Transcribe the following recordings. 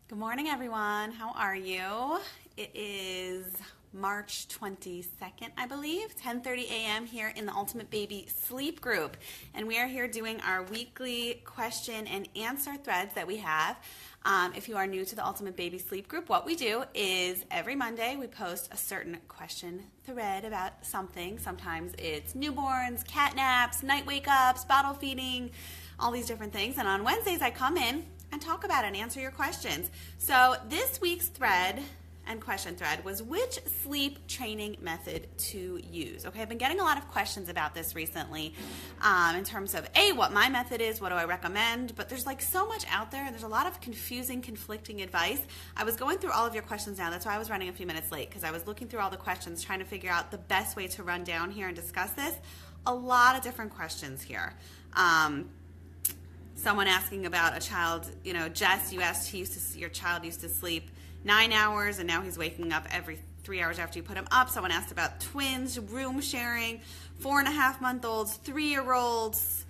Good morning, everyone. How are you? It is March 22nd, I believe, 10:30 a.m. here in the Ultimate Baby Sleep Group. And we are here doing our weekly question and answer threads that we have. If you are new to the Ultimate Baby Sleep Group, what we do is every Monday we post a certain question thread about something. Sometimes it's newborns, cat naps, night wake-ups, bottle feeding, all these different things. And on Wednesdays I come in and talk about it and answer your questions. So this week's thread and question thread was which sleep training method to use. Okay, I've been getting a lot of questions about this recently in terms of what my method is, what do I recommend, but there's like so much out there and there's a lot of confusing, conflicting advice. I was going through all of your questions now. That's why I was running a few minutes late, because I was looking through all the questions trying to figure out the best way to run down here and discuss this. A lot of different questions here. Someone asking about a child, Jess, you asked, your child used to sleep 9 hours and now he's waking up every 3 hours after you put him up. Someone asked about twins, room sharing, 4.5-month-olds, 3-year-olds.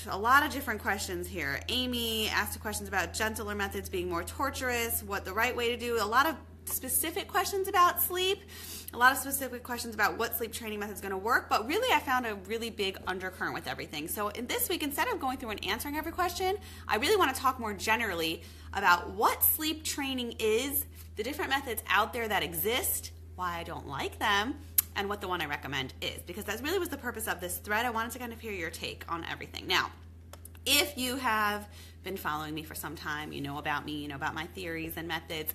A lot of different questions here. Amy asked questions about gentler methods being more torturous, what the right way to do. A lot of specific questions about sleep. A lot of specific questions about what sleep training method is going to work, but really I found a really big undercurrent with everything. So in this week, instead of going through and answering every question, I really want to talk more generally about what sleep training is, the different methods out there that exist, why I don't like them, and what the one I recommend is, because that really was the purpose of this thread. I wanted to kind of hear your take on everything. Now, if you have been following me for some time, you know about me, you know about my theories and methods.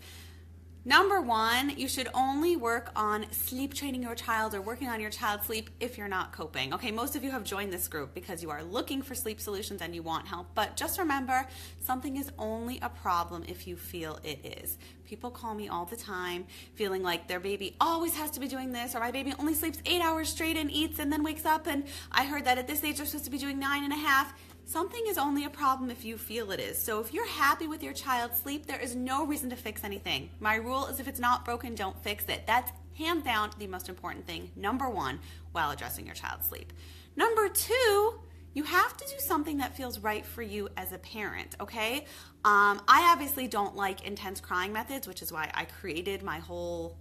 Number one, you should only work on sleep training your child or working on your child's sleep if you're not coping. Okay, most of you have joined this group because you are looking for sleep solutions and you want help, but just remember, something is only a problem if you feel it is. People call me all the time feeling like their baby always has to be doing this, or my baby only sleeps 8 hours straight and eats and then wakes up, and I heard that at this age they're supposed to be doing 9.5. Something is only a problem if you feel it is. So if you're happy with your child's sleep, there is no reason to fix anything. My rule is if it's not broken, don't fix it. That's hands down the most important thing, number one, while addressing your child's sleep. Number two, you have to do something that feels right for you as a parent, okay? I obviously don't like intense crying methods, which is why I created my whole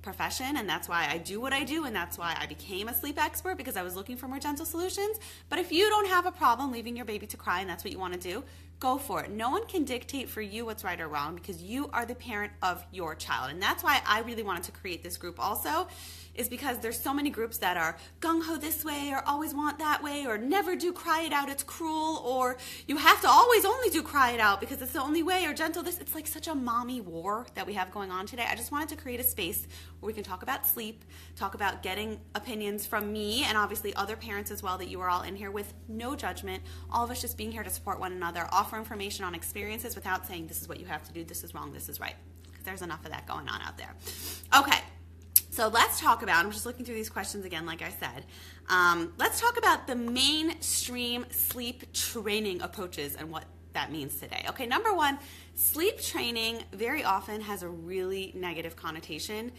profession, and that's why I do what I do, and that's why I became a sleep expert, because I was looking for more gentle solutions. But if you don't have a problem leaving your baby to cry and that's what you want to do, go for it. No one can dictate for you what's right or wrong, because you are the parent of your child. And that's why I really wanted to create this group also, is because there's so many groups that are gung-ho this way, or always want that way, or never do cry it out, it's cruel, or you have to always only do cry it out because it's the only way, or gentle this. It's like such a mommy war that we have going on today. I just wanted to create a space where we can talk about sleep, talk about getting opinions from me, and obviously other parents as well, that you are all in here with no judgment, all of us just being here to support one another, offer information on experiences without saying this is what you have to do, this is wrong, this is right, because there's enough of that going on out there. Okay. So let's talk about, I'm just looking through these questions again, like I said. Let's talk about the mainstream sleep training approaches and what that means today. Okay, number one, sleep training very often has a really negative connotation.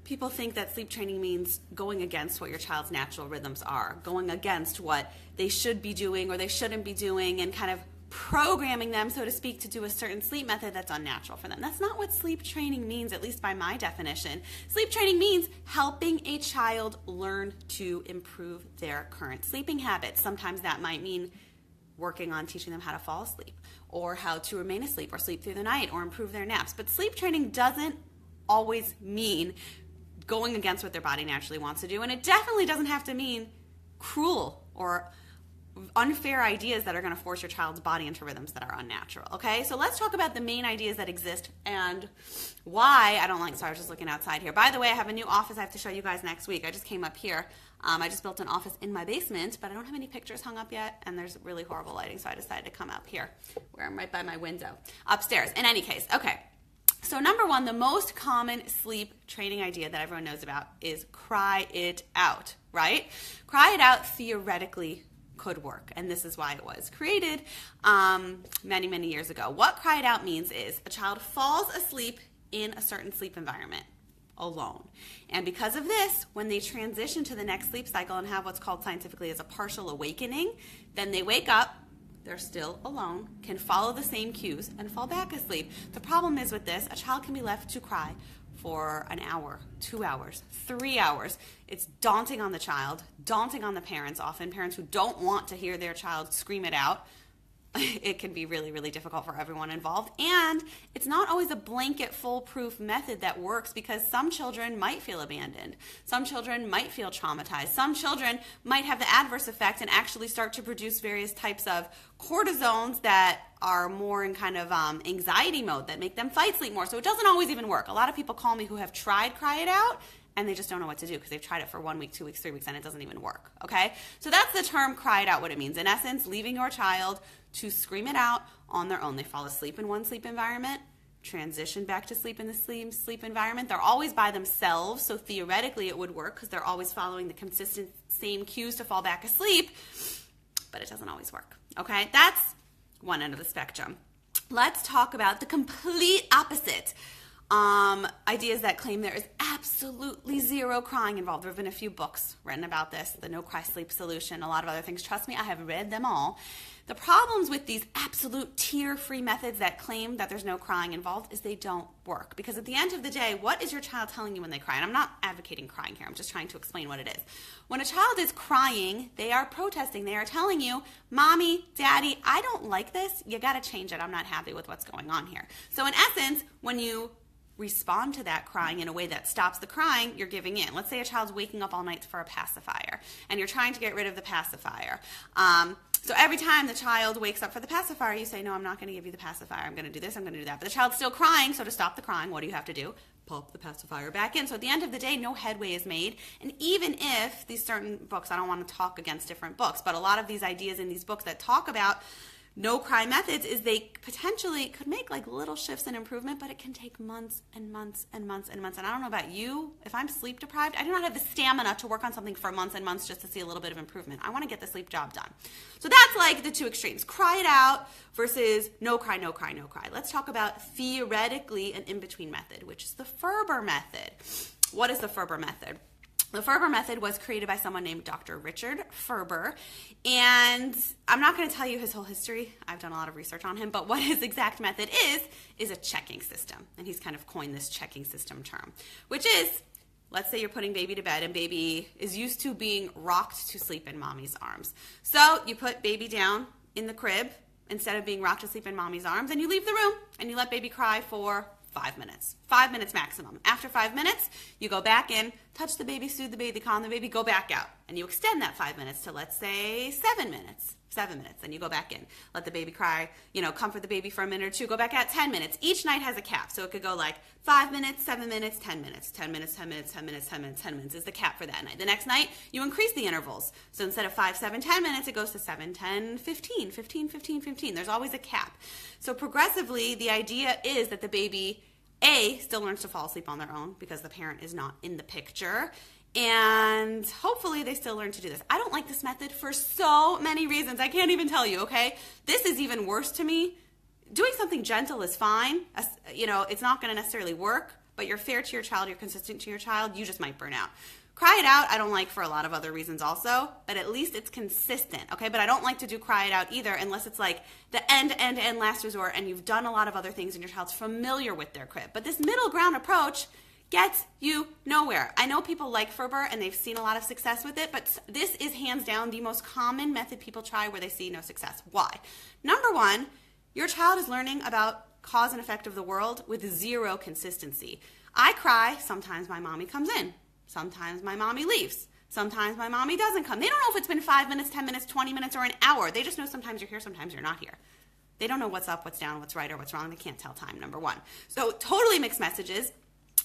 People think that sleep training means going against what your child's natural rhythms are, going against what they should be doing or they shouldn't be doing, and kind of programming them, so to speak, to do a certain sleep method that's unnatural for them. That's not what sleep training means, at least by my definition. Sleep training means helping a child learn to improve their current sleeping habits. Sometimes that might mean working on teaching them how to fall asleep, or how to remain asleep, or sleep through the night, or improve their naps. But sleep training doesn't always mean going against what their body naturally wants to do, and it definitely doesn't have to mean cruel or unfair ideas that are going to force your child's body into rhythms that are unnatural. Okay, so let's talk about the main ideas that exist and why I don't like. So I was just looking outside here. By the way, I have a new office I have to show you guys next week. I just came up here. I just built an office in my basement, but I don't have any pictures hung up yet, and there's really horrible lighting, so I decided to come up here where I'm right by my window upstairs. In any case, okay. So number one, the most common sleep training idea that everyone knows about is cry it out, right? Cry it out theoretically could work, and this is why it was created many, many years ago. What cry it out means is a child falls asleep in a certain sleep environment alone. And because of this, when they transition to the next sleep cycle and have what's called scientifically as a partial awakening, then they wake up they're still alone, can follow the same cues, and fall back asleep. The problem is with this, a child can be left to cry for an hour, 2 hours, 3 hours. It's daunting on the child, daunting on the parents, often parents who don't want to hear their child scream it out. It can be really, really difficult for everyone involved. And it's not always a blanket foolproof method that works, because some children might feel abandoned. Some children might feel traumatized. Some children might have the adverse effect and actually start to produce various types of cortisones that are more in kind of anxiety mode, that make them fight sleep more. So it doesn't always even work. A lot of people call me who have tried Cry It Out, and they just don't know what to do because they've tried it for 1 week, 2 weeks, 3 weeks, and it doesn't even work, okay? So that's the term cry it out, what it means. In essence, leaving your child to scream it out on their own. They fall asleep in one sleep environment, transition back to sleep in the sleep environment. They're always by themselves, so theoretically it would work because they're always following the consistent same cues to fall back asleep, but it doesn't always work, okay? That's one end of the spectrum. Let's talk about the complete opposite. Ideas that claim there is absolutely zero crying involved. There have been a few books written about this, the No Cry Sleep Solution, a lot of other things. Trust me, I have read them all. The problems with these absolute tear-free methods that claim that there's no crying involved is they don't work. Because at the end of the day, what is your child telling you when they cry? And I'm not advocating crying here. I'm just trying to explain what it is. When a child is crying, they are protesting. They are telling you, Mommy, Daddy, I don't like this. You got to change it. I'm not happy with what's going on here. So in essence, when you respond to that crying in a way that stops the crying, you're giving in. Let's say a child's waking up all night for a pacifier, and you're trying to get rid of the pacifier. So every time the child wakes up for the pacifier, you say, no, I'm not going to give you the pacifier. I'm going to do this, I'm going to do that. But the child's still crying, so to stop the crying, what do you have to do? Pop the pacifier back in. So at the end of the day, no headway is made. And even if these certain books, I don't want to talk against different books, but a lot of these ideas in these books that talk about no cry methods is they potentially could make like little shifts in improvement, but it can take months and months and months and months. And I don't know about you, if I'm sleep deprived, I do not have the stamina to work on something for months and months just to see a little bit of improvement. I want to get the sleep job done. So that's like the two extremes, cry it out versus no cry, no cry, no cry. Let's talk about theoretically an in-between method, which is the Ferber method. What is the Ferber method? The Ferber method was created by someone named Dr. Richard Ferber, and I'm not going to tell you his whole history. I've done a lot of research on him, but what his exact method is a checking system, and he's kind of coined this checking system term, which is, let's say you're putting baby to bed, and baby is used to being rocked to sleep in mommy's arms. So you put baby down in the crib instead of being rocked to sleep in mommy's arms, and you leave the room, and you let baby cry for 5 minutes. 5 minutes maximum. After 5 minutes, you go back in, touch the baby, soothe the baby, calm the baby, go back out. And you extend that 5 minutes to, let's say, 7 minutes. 7 minutes. Then you go back in. Let the baby cry, comfort the baby for a minute or two, go back out 10 minutes. Each night has a cap. So it could go like 5 minutes, 7 minutes, 10 minutes, 10 minutes, 10 minutes, 10 minutes, 10 minutes, 10 minutes is the cap for that night. The next night, you increase the intervals. So instead of 5, 7, 10 minutes, it goes to 7, 10, 15, 15, 15, 15. There's always a cap. So progressively, the idea is that the baby still learns to fall asleep on their own because the parent is not in the picture. And hopefully they still learn to do this. I don't like this method for so many reasons. I can't even tell you, okay? This is even worse to me. Doing something gentle is fine. It's not going to necessarily work, but you're fair to your child, you're consistent to your child, you just might burn out. Cry it out, I don't like for a lot of other reasons also, but at least it's consistent, okay? But I don't like to do cry it out either unless it's like the end last resort and you've done a lot of other things and your child's familiar with their crib. But this middle ground approach gets you nowhere. I know people like Ferber and they've seen a lot of success with it, but this is hands down the most common method people try where they see no success. Why? Number one, your child is learning about cause and effect of the world with zero consistency. I cry, sometimes my mommy comes in. Sometimes my mommy leaves. Sometimes my mommy doesn't come. They don't know if it's been 5 minutes, 10 minutes, 20 minutes, or an hour. They just know sometimes you're here, sometimes you're not here. They don't know what's up, what's down, what's right, or what's wrong. They can't tell time, number one. So totally mixed messages.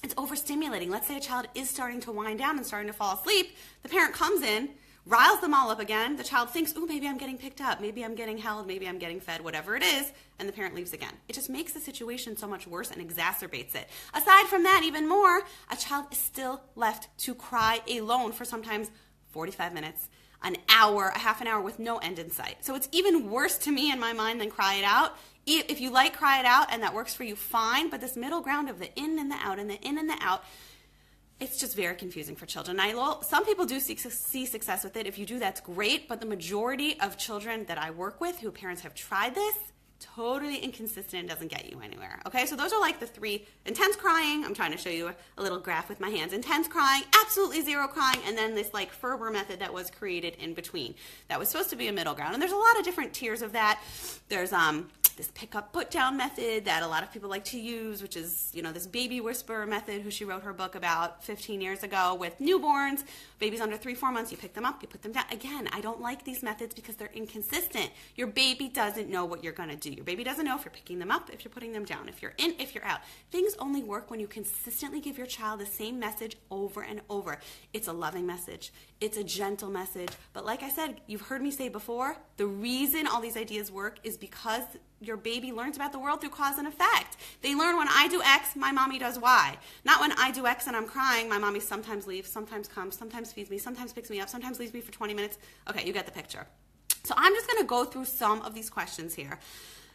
It's overstimulating. Let's say a child is starting to wind down and starting to fall asleep. The parent comes in, riles them all up again. The child thinks, oh, maybe I'm getting picked up. Maybe I'm getting held. Maybe I'm getting fed, whatever it is. And the parent leaves again. It just makes the situation so much worse and exacerbates it. Aside from that, even more, a child is still left to cry alone for sometimes 45 minutes, an hour, a half an hour with no end in sight. So it's even worse to me in my mind than cry it out. If you like cry it out and that works for you, fine. But this middle ground of the in and the out and the in and the out, It's just very confusing for children. Some people do see success with it. If you do, that's great. But the majority of children that I work with who parents have tried this, totally inconsistent and doesn't get you anywhere. Okay, so those are like the three. Intense crying, I'm trying to show you a little graph with my hands. Intense crying, absolutely zero crying, and then this like Ferber method that was created in between. That was supposed to be a middle ground. And there's a lot of different tiers of that. There's this pick up put down method that a lot of people like to use, which is, this baby whisperer method, who she wrote her book about 15 years ago with newborns, babies under 3-4 months. You pick them up, you put them down. Again, I don't like these methods because they're inconsistent. Your baby doesn't know what you're going to do. Your baby doesn't know if you're picking them up, if you're putting them down, if you're in, if you're out. Things only work when you consistently give your child the same message over and over. It's a loving message. It's a gentle message. But like I said, you've heard me say before, the reason all these ideas work is because your baby learns about the world through cause and effect. They learn when I do X, my mommy does Y. Not when I do X and I'm crying, my mommy sometimes leaves, sometimes comes, sometimes feeds me, sometimes picks me up, sometimes leaves me for 20 minutes. Okay, you get the picture. So I'm just going to go through some of these questions here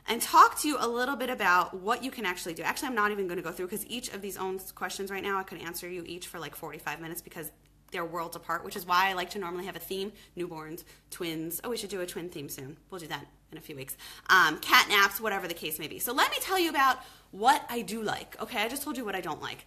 and talk to you a little bit about what you can actually do. Actually, I'm not even going to go through because each of these own questions right now, I could answer you each for like 45 minutes because they're worlds apart, which is why I like to normally have a theme. Newborns, twins. Oh, we should do a twin theme soon. We'll do that in a few weeks. Cat naps, whatever the case may be. So let me tell you about what I do like. Okay, I just told you what I don't like.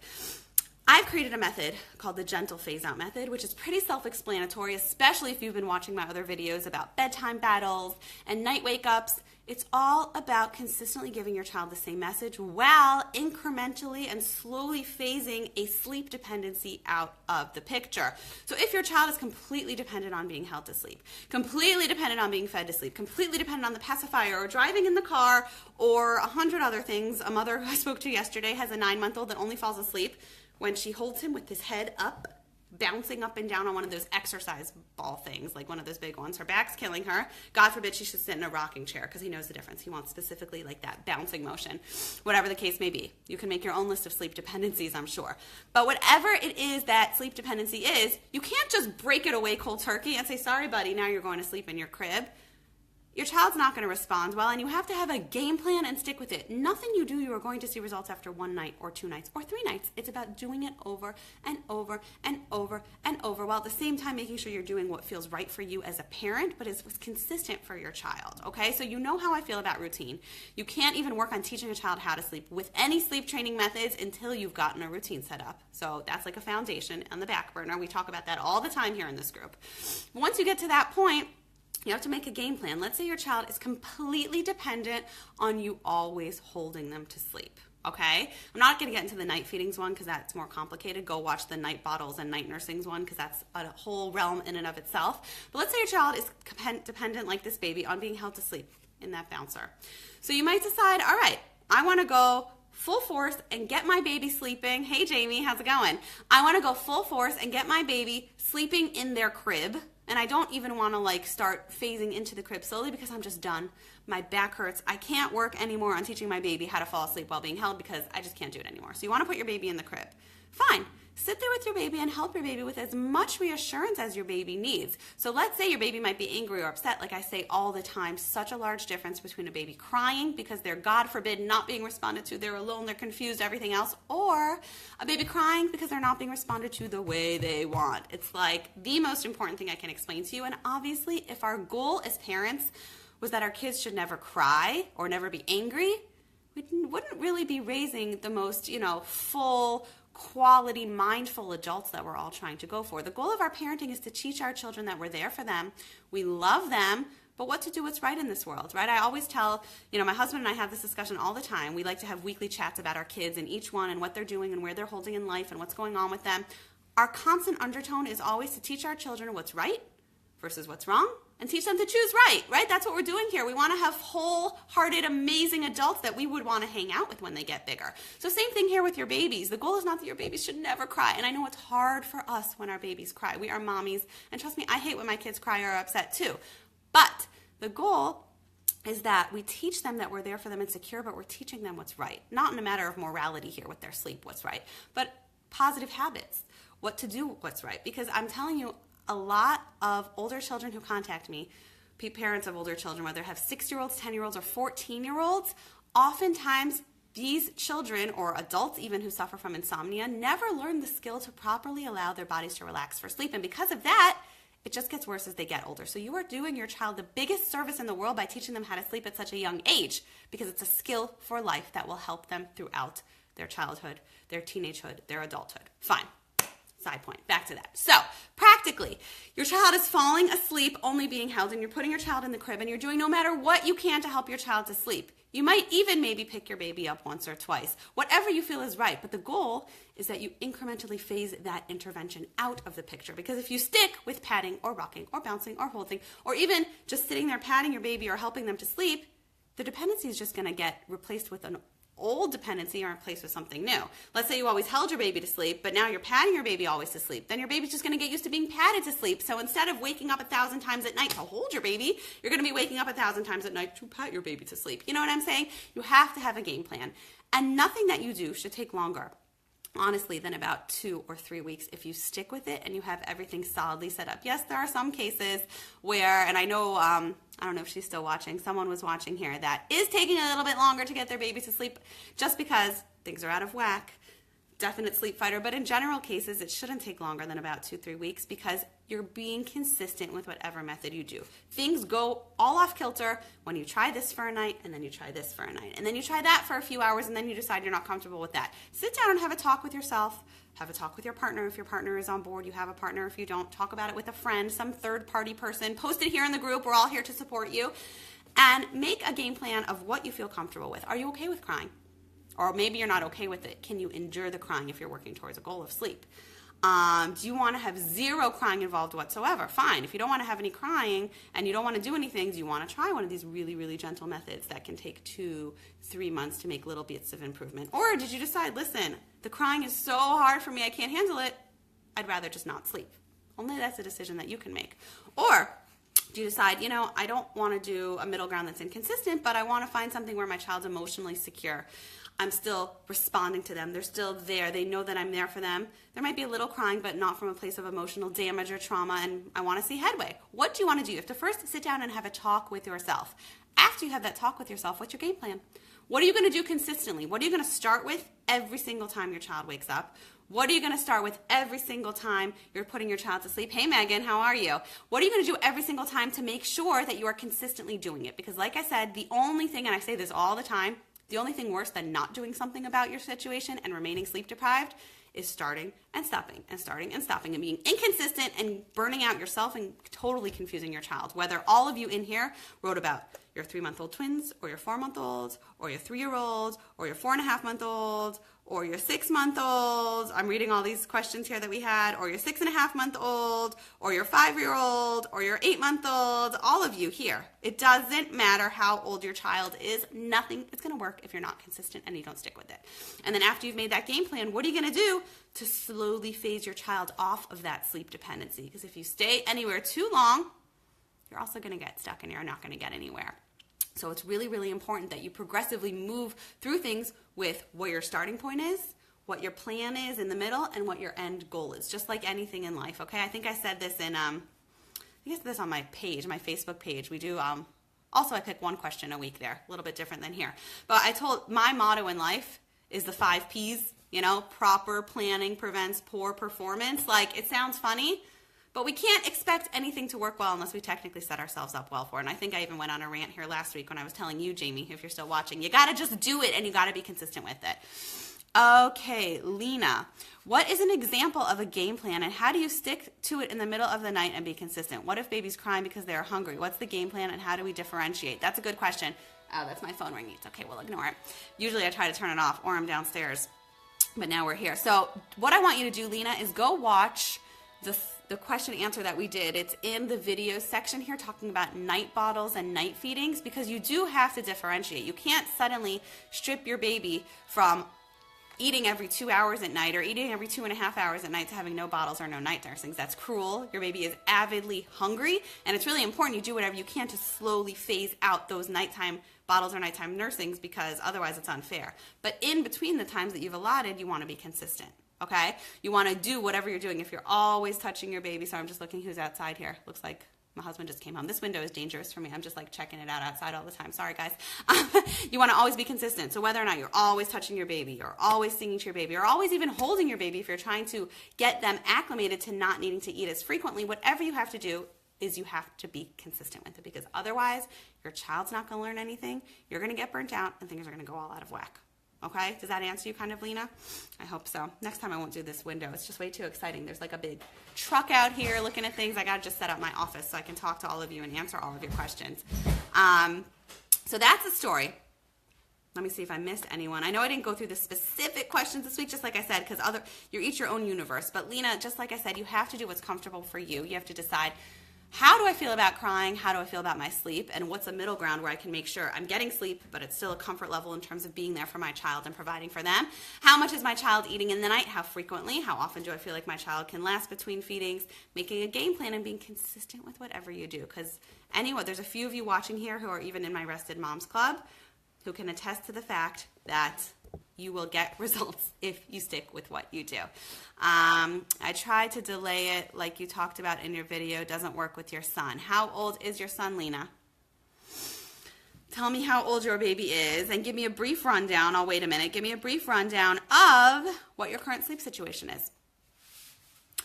I've created a method called the gentle phase out method, which is pretty self-explanatory, especially if you've been watching my other videos about bedtime battles and night wake-ups. It's all about consistently giving your child the same message while incrementally and slowly phasing a sleep dependency out of the picture. So if your child is completely dependent on being held to sleep, completely dependent on being fed to sleep, completely dependent on the pacifier or driving in the car or 100 other things, a mother who I spoke to yesterday has a 9-month-old that only falls asleep when she holds him with his head up, bouncing up and down on one of those exercise ball things, like one of those big ones. Her back's killing her. God forbid she should sit in a rocking chair because he knows the difference. He wants specifically like that bouncing motion, whatever the case may be. You can make your own list of sleep dependencies, I'm sure. But whatever it is that sleep dependency is, you can't just break it away cold turkey and say, sorry, buddy, now you're going to sleep in your crib. Your child's not going to respond well, and you have to have a game plan and stick with it. Nothing you do, you are going to see results after 1 night or 2 nights or 3 nights. It's about doing it over and over and over and over, while at the same time making sure you're doing what feels right for you as a parent, but is consistent for your child, okay? So you know how I feel about routine. You can't even work on teaching a child how to sleep with any sleep training methods until you've gotten a routine set up. So that's like a foundation on the back burner. We talk about that all the time here in this group. Once you get to that point, you have to make a game plan. Let's say your child is completely dependent on you always holding them to sleep, okay? I'm not going to get into the night feedings one because that's more complicated. Go watch the night bottles and night nursings one because that's a whole realm in and of itself. But let's say your child is dependent, like this baby, on being held to sleep in that bouncer. So you might decide, all right, I want to go full force and get my baby sleeping. Hey, Jamie, how's it going? I want to go full force and get my baby sleeping in their crib. And I don't even want to start phasing into the crib slowly because I'm just done. My back hurts. I can't work anymore on teaching my baby how to fall asleep while being held because I just can't do it anymore. So you want to put your baby in the crib. Fine. Sit there with your baby and help your baby with as much reassurance as your baby needs. So let's say your baby might be angry or upset, like I say all the time, such a large difference between a baby crying because they're, God forbid, not being responded to, they're alone, they're confused, everything else, or a baby crying because they're not being responded to the way they want. It's like the most important thing I can explain to you. And obviously, if our goal as parents was that our kids should never cry or never be angry, we wouldn't really be raising the most, full, quality, mindful adults that we're all trying to go for. The goal of our parenting is to teach our children that we're there for them, we love them, but what to do what's right in this world, right? I always tell, my husband and I have this discussion all the time. We like to have weekly chats about our kids and each one and what they're doing and where they're holding in life and what's going on with them. Our constant undertone is always to teach our children what's right versus what's wrong, and teach them to choose right? That's what we're doing here. We want to have wholehearted, amazing adults that we would want to hang out with when they get bigger. So same thing here with your babies. The goal is not that your babies should never cry. And I know it's hard for us when our babies cry. We are mommies. And trust me, I hate when my kids cry or are upset too. But the goal is that we teach them that we're there for them and secure, but we're teaching them what's right. Not in a matter of morality here with their sleep, what's right, but positive habits, what to do, what's right. Because I'm telling you, a lot of older children who contact me, parents of older children, whether have 6-year-olds, 10-year-olds, or 14-year-olds, oftentimes these children, or adults even who suffer from insomnia, never learn the skill to properly allow their bodies to relax for sleep. And because of that, it just gets worse as they get older. So you are doing your child the biggest service in the world by teaching them how to sleep at such a young age, because it's a skill for life that will help them throughout their childhood, their teenagehood, their adulthood. Fine. Side point. Back to that. So, practically, your child is falling asleep, only being held, and you're putting your child in the crib, and you're doing no matter what you can to help your child to sleep. You might even maybe pick your baby up once or twice, whatever you feel is right. But the goal is that you incrementally phase that intervention out of the picture. Because if you stick with patting or rocking or bouncing or holding, or even just sitting there patting your baby or helping them to sleep, the dependency is just going to get replaced with an old dependency or replaced with something new. Let's say you always held your baby to sleep, but now you're patting your baby always to sleep. Then your baby's just going to get used to being patted to sleep. So instead of waking up 1,000 times at night to hold your baby, you're going to be waking up 1,000 times at night to pat your baby to sleep. You know what I'm saying? You have to have a game plan. And nothing that you do should take longer, honestly, than about 2 or 3 weeks if you stick with it and you have everything solidly set up. Yes, there are some cases where, and I know, I don't know if she's still watching, someone was watching here that is taking a little bit longer to get their baby to sleep just because things are out of whack. Definite sleep fighter, but in general cases, it shouldn't take longer than about 2-3 weeks because you're being consistent with whatever method you do. Things go all off kilter when you try this for a night and then you try this for a night and then you try that for a few hours and then you decide you're not comfortable with that. Sit down and have a talk with yourself. Have a talk with your partner if your partner is on board. You have a partner if you don't. Talk about it with a friend, some third-party person. Post it here in the group. We're all here to support you. And make a game plan of what you feel comfortable with. Are you okay with crying? Or maybe you're not okay with it. Can you endure the crying if you're working towards a goal of sleep? Do you want to have zero crying involved whatsoever? Fine. If you don't want to have any crying and you don't want to do anything, do you want to try one of these really, really gentle methods that can take 2-3 months to make little bits of improvement? Or did you decide, listen, the crying is so hard for me, I can't handle it. I'd rather just not sleep. Only that's a decision that you can make. Or do you decide, you know, I don't want to do a middle ground that's inconsistent, but I want to find something where my child's emotionally secure. I'm still responding to them. They're still there. They know that I'm there for them. There might be a little crying, but not from a place of emotional damage or trauma, and I want to see headway. What do you want to do? You have to first sit down and have a talk with yourself. After you have that talk with yourself, what's your game plan? What are you going to do consistently? What are you going to start with every single time your child wakes up? What are you going to start with every single time you're putting your child to sleep? Hey, Megan, how are you? What are you going to do every single time to make sure that you are consistently doing it? Because like I said, the only thing, and I say this all the time, the only thing worse than not doing something about your situation and remaining sleep deprived is starting and stopping and starting and stopping and being inconsistent and burning out yourself and totally confusing your child. Whether all of you in here wrote about your 3-month-old twins or your 4-month-olds or your 3-year-old or your 4.5-month-old or your 6-month-old, I'm reading all these questions here that we had, or your 6.5-month-old, or your 5-year-old, or your 8-month-old, all of you here. It doesn't matter how old your child is. Nothing is going to work if you're not consistent and you don't stick with it. And then after you've made that game plan, what are you going to do to slowly phase your child off of that sleep dependency? Because if you stay anywhere too long, you're also going to get stuck and you're not going to get anywhere. So it's really, really important that you progressively move through things with what your starting point is, what your plan is in the middle, and what your end goal is, just like anything in life, okay? I think I said this in, I guess this on my page, my Facebook page. We do, also I pick one question a week there, a little bit different than here. But I told, my motto in life is the 5 Ps, you know, proper planning prevents poor performance. Like, it sounds funny, but we can't expect anything to work well unless we technically set ourselves up well for it. And I think I even went on a rant here last week when I was telling you, Jamie, if you're still watching, you got to just do it and you got to be consistent with it. Okay, Lena, what is an example of a game plan and how do you stick to it in the middle of the night and be consistent? What if baby's crying because they're hungry? What's the game plan and how do we differentiate? That's a good question. Oh, that's my phone ringing. It's okay, we'll ignore it. Usually I try to turn it off or I'm downstairs, but now we're here. So what I want you to do, Lena, is go watch the question answer that we did. It's in the video section here talking about night bottles and night feedings, because you do have to differentiate. You can't suddenly strip your baby from eating every 2 hours at night or eating every 2.5 hours at night to having no bottles or no night nursings. That's cruel. Your baby is avidly hungry, and it's really important you do whatever you can to slowly phase out those nighttime bottles or nighttime nursings, because otherwise it's unfair. But in between the times that you've allotted, you want to be consistent. Okay? You want to do whatever you're doing. If you're always touching your baby, so I'm just looking who's outside here. Looks like My husband just came home. This window is dangerous for me. I'm just like checking it out outside all the time. Sorry, guys. You want to always be consistent. So whether or not you're always touching your baby, or always singing to your baby, or always even holding your baby if you're trying to get them acclimated to not needing to eat as frequently, whatever you have to do is you have to be consistent with it, because otherwise your child's not going to learn anything. You're going to get burnt out and things are going to go all out of whack. Okay, does that answer you kind of, Lena? I hope so. Next time I won't do this window. It's just way too exciting. There's like a big truck out here looking at things. I got to just set up my office so I can talk to all of you and answer all of your questions. So that's the story. Let me see if I missed anyone. I know I didn't go through the specific questions this week, just like I said, because you're each your own universe. But Lena, just like I said, you have to do what's comfortable for you. You have to decide, how do I feel about crying? How do I feel about my sleep? And what's a middle ground where I can make sure I'm getting sleep, but it's still a comfort level in terms of being there for my child and providing for them? How much is my child eating in the night? How frequently? How often do I feel like my child can last between feedings? Making a game plan and being consistent with whatever you do. Because there's a few of you watching here who are even in my Rested Moms Club who can attest to the fact that you will get results if you stick with what you do. I tried to delay it like you talked about in your video. Doesn't work with your son. How old is your son, Lena? Tell me how old your baby is and give me a brief rundown. I'll wait a minute. Give me a brief rundown of what your current sleep situation is.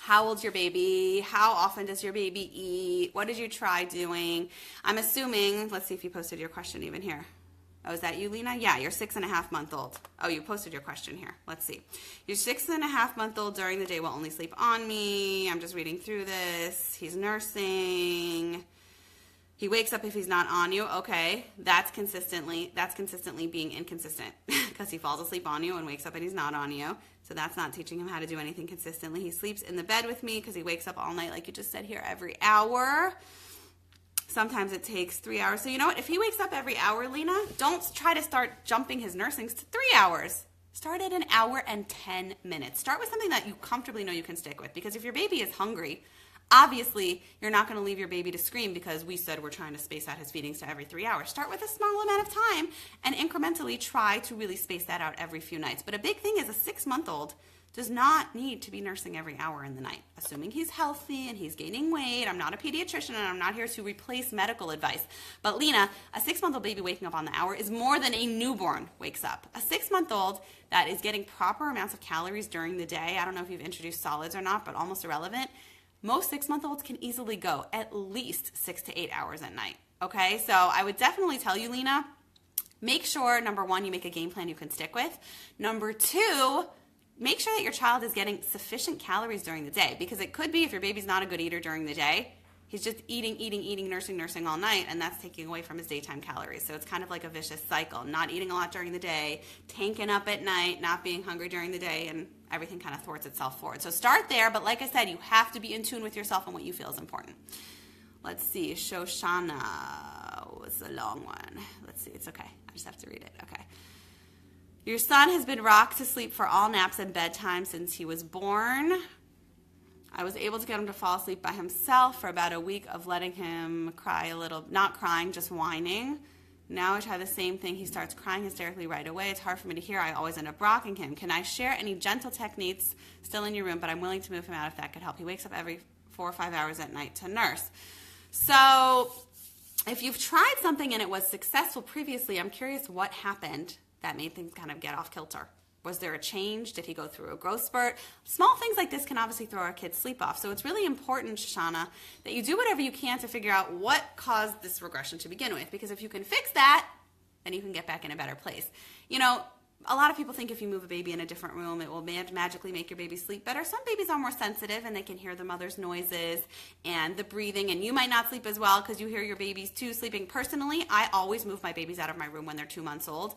How old's your baby? How often does your baby eat? What did you try doing? I'm assuming, let's see if you posted your question even here. Oh, is that you, Lena? Yeah, you're 6.5-month-old. Oh, you posted your question here. Let's see. You're 6.5-month-old. During the day will only sleep on me. I'm just reading through this. He's nursing. He wakes up if he's not on you. Okay, that's consistently being inconsistent because he falls asleep on you and wakes up and he's not on you. So that's not teaching him how to do anything consistently. He sleeps in the bed with me because he wakes up all night, like you just said here, every hour. Sometimes it takes 3 hours. So you know what? If he wakes up every hour, Lena, don't try to start jumping his nursings to 3 hours. Start at 1 hour and 10 minutes. Start with something that you comfortably know you can stick with. Because if your baby is hungry, obviously you're not going to leave your baby to scream because we said we're trying to space out his feedings to every 3 hours. Start with a small amount of time and incrementally try to really space that out every few nights. But a big thing is a 6-month-old does not need to be nursing every hour in the night. Assuming he's healthy and he's gaining weight. I'm not a pediatrician and I'm not here to replace medical advice. But Lena, a 6-month-old baby waking up on the hour is more than a newborn wakes up. A 6-month-old that is getting proper amounts of calories during the day. I don't know if you've introduced solids or not, but almost irrelevant. Most 6-month-olds can easily go at least 6 to 8 hours at night. Okay, so I would definitely tell you, Lena, make sure, number one, you make a game plan you can stick with. Number two, make sure that your child is getting sufficient calories during the day, because it could be if your baby's not a good eater during the day, he's just eating, nursing all night, and that's taking away from his daytime calories. So it's kind of like a vicious cycle. Not eating a lot during the day, tanking up at night, not being hungry during the day, and everything kind of thwarts itself forward. So start there, but like I said, you have to be in tune with yourself and what you feel is important. Let's see, Shoshana was a long one. Let's see, it's okay. I just have to read it. Okay. Your son has been rocked to sleep for all naps and bedtime since he was born. I was able to get him to fall asleep by himself for about a week of letting him cry a little, not crying, just whining. Now I try the same thing. He starts crying hysterically right away. It's hard for me to hear. I always end up rocking him. Can I share any gentle techniques still in your room, but I'm willing to move him out if that could help. He wakes up every 4 or 5 hours at night to nurse. So if you've tried something and it was successful previously, I'm curious what happened that made things kind of get off kilter. Was there a change? Did he go through a growth spurt? Small things like this can obviously throw our kids' sleep off. So it's really important, Shoshana, that you do whatever you can to figure out what caused this regression to begin with. Because if you can fix that, then you can get back in a better place. You know, a lot of people think if you move a baby in a different room, it will magically make your baby sleep better. Some babies are more sensitive and they can hear the mother's noises and the breathing, and you might not sleep as well because you hear your babies too sleeping. Personally, I always move my babies out of my room when they're 2 months old,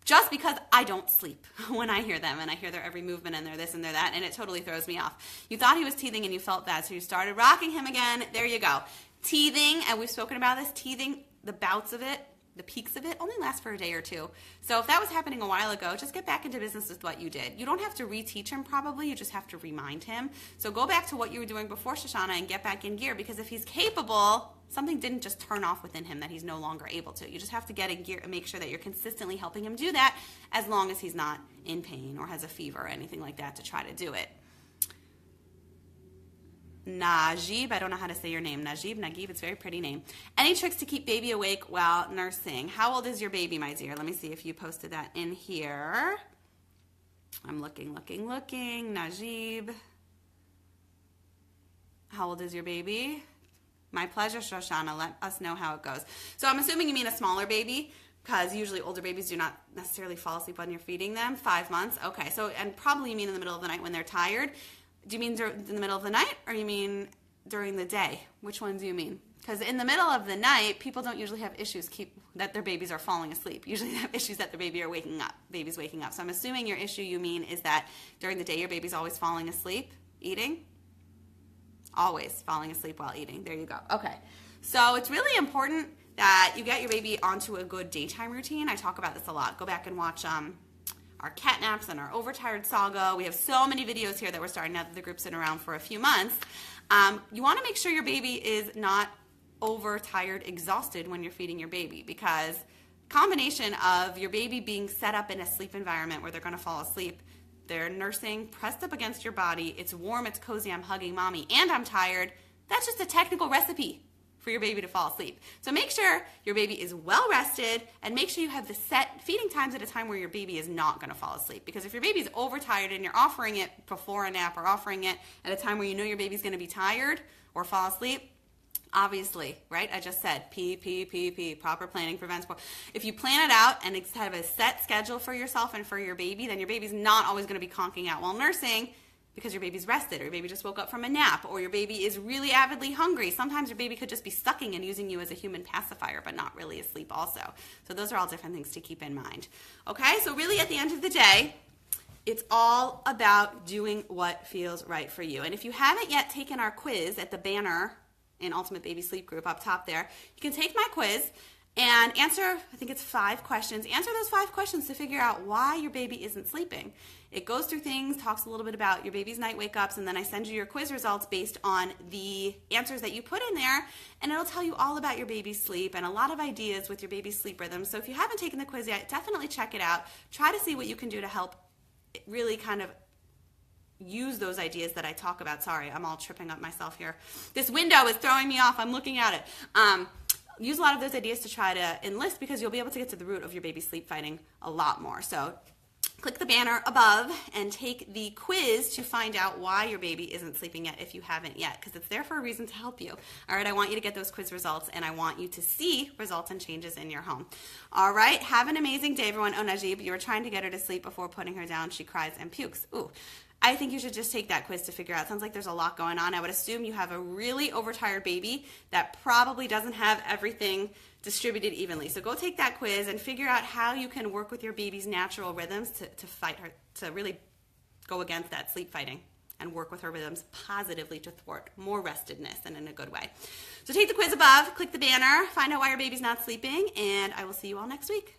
just because I don't sleep when I hear them and I hear their every movement and their this and their that, and it totally throws me off. You thought he was teething and you felt bad, so you started rocking him again. There you go. Teething, and we've spoken about this, teething, the bouts of it, the peaks of it only last for a day or two. So if that was happening a while ago, just get back into business with what you did. You don't have to reteach him probably, you just have to remind him. So go back to what you were doing before, Shoshana, and get back in gear, because if he's capable, something didn't just turn off within him that he's no longer able to. You just have to get in gear and make sure that you're consistently helping him do that as long as he's not in pain or has a fever or anything like that to try to do it. Najib. I don't know how to say your name. Nagib, it's a very pretty name. Any tricks to keep baby awake while nursing? How old is your baby, my dear? Let me see if you posted that in here. I'm looking. Najib. How old is your baby? My pleasure, Shoshana. Let us know how it goes. So I'm assuming you mean a smaller baby, because usually older babies do not necessarily fall asleep when you're feeding them. 5 months. Okay. So, and probably you mean in the middle of the night when they're tired. Do you mean in the middle of the night, or you mean during the day? Which one do you mean? Because in the middle of the night, people don't usually have issues that their babies are falling asleep. Usually they have issues that their baby's waking up. So I'm assuming your issue you mean is that during the day your baby's always falling asleep, eating? Always falling asleep while eating. There you go. Okay. So it's really important that you get your baby onto a good daytime routine. I talk about this a lot. Go back and watch our cat naps and our overtired saga. We have so many videos here that we're starting now that the group's been around for a few months. You want to make sure your baby is not overtired, exhausted when you're feeding your baby, because combination of your baby being set up in a sleep environment where they're going to fall asleep, they're nursing pressed up against your body, it's warm, it's cozy, I'm hugging mommy, and I'm tired. That's just a technical recipe for your baby to fall asleep. So make sure your baby is well rested, and make sure you have the set feeding times at a time where your baby is not going to fall asleep. Because if your baby's overtired and you're offering it before a nap or offering it at a time where you know your baby's going to be tired or fall asleep, obviously, right? I just said proper planning prevents poor. If you plan it out and have a set schedule for yourself and for your baby, then your baby's not always going to be conking out while nursing, because your baby's rested, or your baby just woke up from a nap, or your baby is really avidly hungry. Sometimes your baby could just be sucking and using you as a human pacifier, but not really asleep also. So those are all different things to keep in mind. Okay, so really at the end of the day, it's all about doing what feels right for you. And if you haven't yet taken our quiz at the banner in Ultimate Baby Sleep Group up top there, you can take my quiz and answer, I think it's 5 questions. Answer those 5 questions to figure out why your baby isn't sleeping. It goes through things, talks a little bit about your baby's night wake-ups, and then I send you your quiz results based on the answers that you put in there, and it'll tell you all about your baby's sleep and a lot of ideas with your baby's sleep rhythm. So if you haven't taken the quiz yet, definitely check it out. Try to see what you can do to help really kind of use those ideas that I talk about. Sorry, I'm all tripping up myself here. This window is throwing me off. I'm looking at it. Use a lot of those ideas to try to enlist, because you'll be able to get to the root of your baby's sleep fighting a lot more. So click the banner above and take the quiz to find out why your baby isn't sleeping yet if you haven't yet, because it's there for a reason to help you. All right, I want you to get those quiz results, and I want you to see results and changes in your home. All right, have an amazing day, everyone. Oh, Najib, you were trying to get her to sleep before putting her down. She cries and pukes. Ooh. I think you should just take that quiz to figure out. Sounds like there's a lot going on. I would assume you have a really overtired baby that probably doesn't have everything distributed evenly. So go take that quiz and figure out how you can work with your baby's natural rhythms to fight her, to really go against that sleep fighting and work with her rhythms positively to thwart more restedness and in a good way. So take the quiz above, click the banner, find out why your baby's not sleeping, and I will see you all next week.